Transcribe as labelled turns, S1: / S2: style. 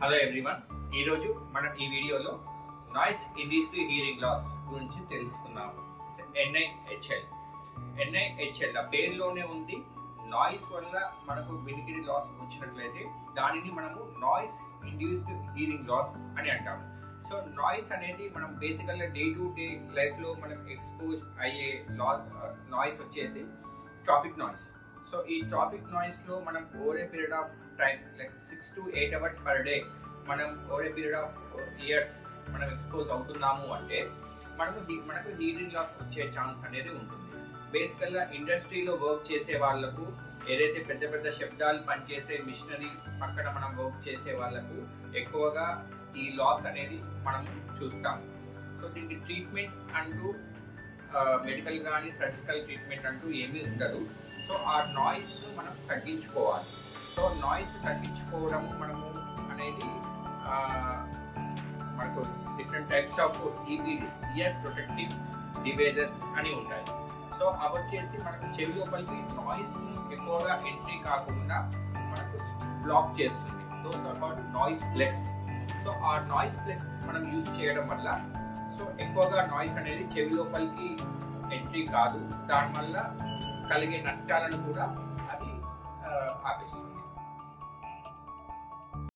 S1: Hello everyone, ఈరోజు మనం ఈ వీడియోలో నాయిస్ ఇండ్యూస్డ్ హియరింగ్ లాస్ గురించి తెలుసుకున్నాము. NIHL ఆ పేరులోనే ఉంది. నాయిస్ వల్ల మనకు వినికిడి లాస్ వచ్చినట్లయితే దానిని మనము నాయిస్ ఇండ్యూస్డ్ హియరింగ్ లాస్ అని అంటాము. సో నాయిస్ అనేది మనం బేసికల్గా డే టు డే లైఫ్లో మనం ఎక్స్పోజ్ అయ్యే నాయిస్ వచ్చేసి ట్రాఫిక్ నాయిస్. సో ఈ ట్రాఫిక్ నాయిస్లో మనం over a period of time like 6 to 8 hours per day మనం over a period of years మనం ఎక్స్పోజ్ అవుతున్నాము అంటే మనకు హీరింగ్ లాస్ వచ్చే ఛాన్స్ అనేది ఉంటుంది. బేసికల్గా ఇండస్ట్రీలో వర్క్ చేసే వాళ్ళకు, ఏదైతే పెద్ద పెద్ద శబ్దాలు పనిచేసే మిషనరీ పక్కన మనం వర్క్ చేసే వాళ్ళకు ఎక్కువగా ఈ లాస్ అనేది మనం చూస్తాం. సో దీనికి ట్రీట్మెంట్ అంటూ మెడికల్ కానీ సర్జికల్ ట్రీట్మెంట్ అంటూ ఏమీ ఉండదు. సో ఆ నాయిస్ను మనం తగ్గించుకోవాలి. సో నాయిస్ తగ్గించుకోవడం మనము అనేది మనకు different types of EPDs, ear protective devices అని ఉంటాయి. సో అవి వచ్చేసి మనకు చెవి లోపలికి నాయిస్ని ఎక్కువగా ఎంట్రీ కాకుండా మనకు బ్లాక్ చేస్తుంది. దోస్ ఆర్ కాల్డ్ నాయిస్ ప్లెక్స్. సో ఆ నాయిస్ ప్లెక్స్ మనం యూజ్ చేయడం వల్ల సో ఎక్కువగా నాయిస్ అనేది చెవి లోపలికి ఎంట్రీ కాదు, దానివల్ల కలిగే నష్టాలను కూడా అది ఆపేస్తుంది.